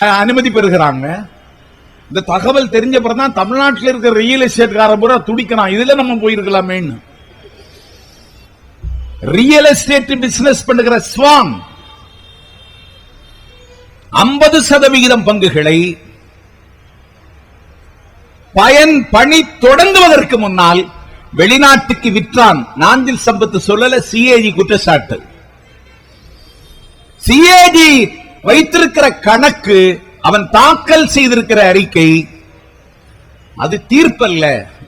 அனுமதி பெறுகிறாங்க. இந்த தகவல் தெரிஞ்ச பிறகுதான் தமிழ்நாட்டில் இருக்கிற ரியல் எஸ்டேட்கார பூரா துடிக்கிறான், இதுல நம்ம போயிருக்கலாமேன்னு. ரியல் எஸ்டேட் பிசினஸ் பண்ணுகிற ஸ்வான் 50% பங்குகளை பயன் பணி தொடங்குவதற்கு முன்னால் வெளிநாட்டுக்கு விற்றான். நாஞ்சில் சம்பத்து சொல்லல, சிஏஜி குற்றச்சாட்டு. சிஏஜி வைத்திருக்கிற கணக்கு, அவன் தாக்கல் செய்திருக்கிற அறிக்கை, அது தீர்ப்பல்ல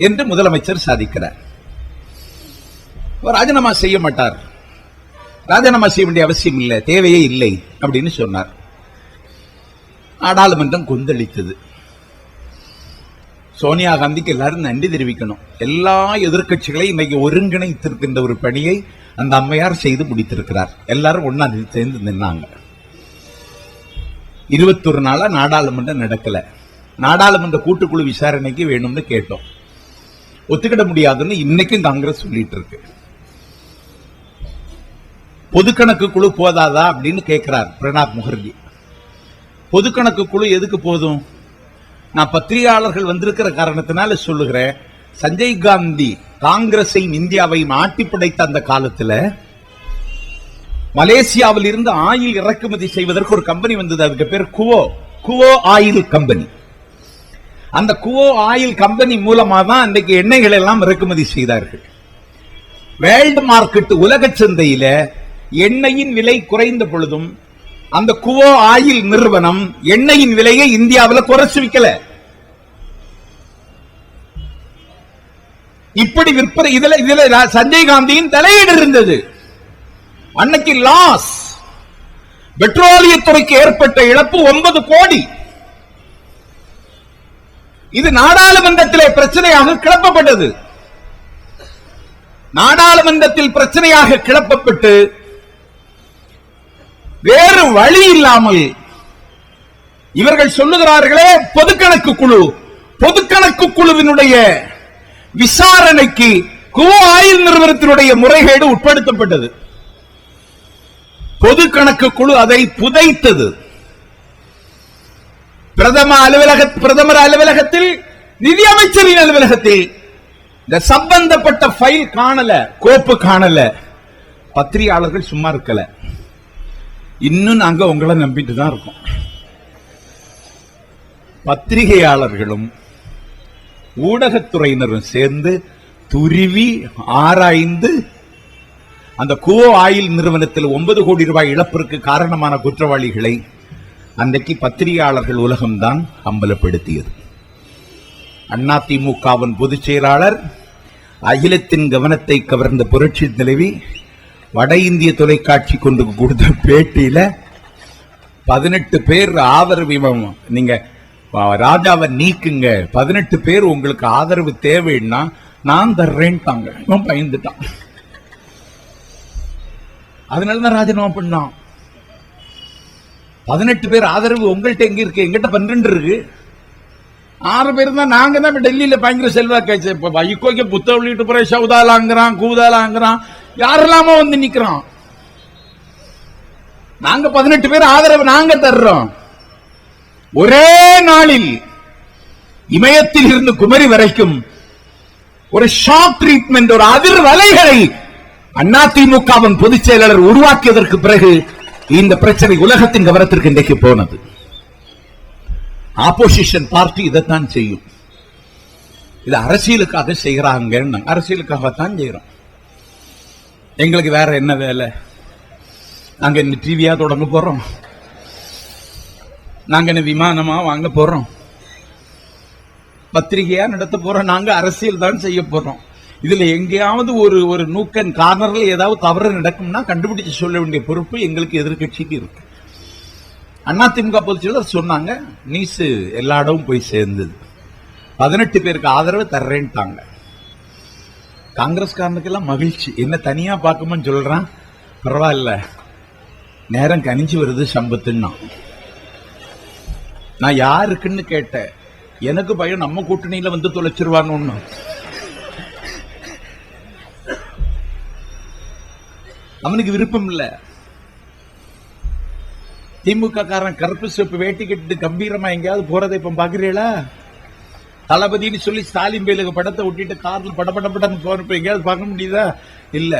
என்று முதலமைச்சர் சாதிக்கிறார். ராஜினாமா செய்ய மாட்டார், ராஜினாமா செய்ய வேண்டிய அவசியம் இல்லை, தேவையே இல்லை அப்படின்னு சொன்னார். நாடாளுமன்றம் கொந்தளித்தது. சோனியா காந்திக்கு எல்லாரும் நன்றி தெரிவிக்கணும். எல்லா எதிர்கட்சிகளையும் இன்னைக்கு ஒருங்கிணைத்திருக்கின்ற ஒரு பணியை அந்த அம்மையார் செய்து முடித்திருக்கிறார். எல்லாரும் ஒன்னா சேர்ந்து நின்னாங்க. 21 நாளா நாடாளுமன்றம் நடக்கல. நாடாளுமன்ற கூட்டுக்குழு விசாரணைக்கு வேணும்னு கேட்டோம், ஒத்துக்கிட முடியாதுன்னு இன்னைக்கும் காங்கிரஸ் சொல்லிட்டு இருக்கு. பொதுக்கணக்கு குழு போதாதா அப்படின்னு கேட்கிறார் பிரணாப் முகர்ஜி. பொதுக்கணக்கு குழு எதுக்கு போதும்? நான் பத்திரிகையாளர்கள் வந்திருக்கிற காரணத்தினால சொல்லுகிறேன். சஞ்சய் காந்தி காங்கிரஸையும் இந்தியாவையும் ஆட்டி படைத்த அந்த காலத்தில் மலேசியாவில் இருந்து ஆயில் இறக்குமதி செய்வதற்கு ஒரு கம்பெனி வந்தது. அதுக்கு பேர் குவோ ஆயில் கம்பெனி. அந்த குவோ ஆயில் கம்பெனி மூலமா தான் அன்றைக்கு எண்ணெய்கள் எல்லாம் இறக்குமதி செய்தார்கள். வேர்ல்டு மார்க்கெட், உலக சந்தையில எண்ணெயின் விலை குறைந்த பொழுதும் அந்த குவோ ஆயில் நிறுவனம் எண்ணெயின் விலையை இந்தியாவில் குறைச்சு விற்கல. இப்படி விற்பனை இதுல சஞ்சய் காந்தியின் தலையீடு இருந்தது. அன்னைக்கு லாஸ், பெட்ரோலியத்துறைக்கு ஏற்பட்ட இழப்பு 9 கோடி. இது நாடாளுமன்றத்திலே பிரச்சனையாக கிளப்பப்பட்டது. நாடாளுமன்றத்தில் பிரச்சனையாக கிளப்பப்பட்டு வேறு வழி இல்லாமல் இவர்கள் சொல்லுகிறார்களே பொதுக்கணக்கு குழு, பொதுக்கணக்கு குழுவினுடைய விசாரணைக்கு குவோ ஆயில் நிறுவனத்தினுடைய முறைகேடு உட்படுத்தப்பட்டது. பொதுக்கணக்கு குழு அதை புதைத்தது. பிரதமர் அலுவலகத்தில், நிதி அமைச்சரின் அலுவலகத்தில் இந்த சம்பந்தப்பட்ட ஃபைல் காணல, கோப்பு காணல. பத்திரிகையாளர்கள் சும்மா இருக்கல. இன்னும் நாங்க உங்களை நம்பிட்டு தான் இருக்கோம். பத்திரிகையாளர்களும் ஊடகத்துறையினரும் சேர்ந்து துருவி ஆராய்ந்து அந்த குவோ ஆயில் நிறுவனத்தில் 9 கோடி ரூபாய் இழப்பிற்கு காரணமான குற்றவாளிகளை அன்றைக்கு பத்திரிகையாளர்கள் உலகம்தான் அம்பலப்படுத்தியது. அதிமுகவின் பொதுச் செயலாளர், அகிலத்தின் கவனத்தை கவர்ந்த புரட்சி தலைவி, வட இந்திய தொலைக்காட்சி கொண்டு கொடுத்த பேட்டியில 18 பேர் ஆதரவு, நீங்க ராஜாவை நீக்குங்க, 18 பேர் உங்களுக்கு ஆதரவு தேவைன்னா நான் தர்றேன்ட்டாங்க. இவன் பயந்துட்டான். அதனாலதான் ராஜினாமா பண்ணான். 18 பேர் ஆதரவு உங்கள்கிட்ட எங்க இருக்கு? எங்கிட்ட 12 இருக்கு. 6 பேர் தான். நாங்க தான் டெல்லியில பயங்கர செல்வாக்கு. வைகோக்கு புத்தக வெளியிட்டு போற சவுதாலாங்கிறான், கூதாலாங்கிறான், யாரெல்லாமோ வந்து நிக்கிறான். நாங்க 18 பேர் ஆதரவு நாங்க தர்றோம். ஒரே நாளில் இமயத்தில் இருந்து குமரி வரைக்கும் ஒரு ஷாக் ட்ரீட்மெண்ட், ஒரு அதிர்வலைகளை அதிமுகவின் பொதுச் செயலாளர் உருவாக்கியதற்கு பிறகு இந்த பிரச்சனை உலகத்தின் கவனத்திற்கு இன்றைக்கு போனது. ஆப்போசிஷன் பார்ட்டி இதைத்தான் செய்யும். இது அரசியலுக்காக செய்கிறாங்க. அரசியலுக்காகத்தான் செய்யறோம். எங்களுக்கு வேற என்ன வேலை? நாங்க என்ன டிவியா தொடங்க போறோம்? நாங்க என்ன விமானமா வாங்க போறோம்? பத்திரிகையா நடத்த போறோம்? நாங்க அரசியல் தான் செய்ய போறோம். இதுல எங்கேயாவது ஒரு நூக்கன் கார்னர்ல ஏதாவது தவறு நடக்கும்னா கண்டுபிடிச்சு சொல்ல வேண்டிய பொறுப்பு எங்களுக்கு, எதிர்கட்சிக்கு இருக்கு. அதிமுக பொதுச் செயலாளர் சொன்னாங்க, நியூஸ் எல்லா இடமும் போய் சேர்ந்தது. 18 பேருக்கு ஆதரவு தர்றேன்ட்டாங்க. காங்கிரஸ்காரனுக்கு எல்லாம் மகிழ்ச்சி. என்ன தனியா பார்க்கும்போது சொல்றான், பரவாயில்ல நேரம் கனிஞ்சு வருது சம்பத்துன்னா. நான் யாருக்குன்னு கேட்டேன். எனக்கு பயம் நம்ம கூட்டணியில வந்து தொலைச்சிருவான்னு. ஒண்ணு அவனுக்கு விருப்பம் இல்ல. திமுக காரன் கருப்பு சிவப்பு வேட்டி கட்டிட்டு கம்பீரமா எங்கேயாவது போறதை இப்ப பாக்குறீங்களா? தளபதினு சொல்லி ஸ்டாலின் பேலுக்கு படத்தை விட்டுட்டு கார்ல படப்படப்படன்னு போறப்ப எங்கேயாவது பார்க்க முடியுதா? இல்ல.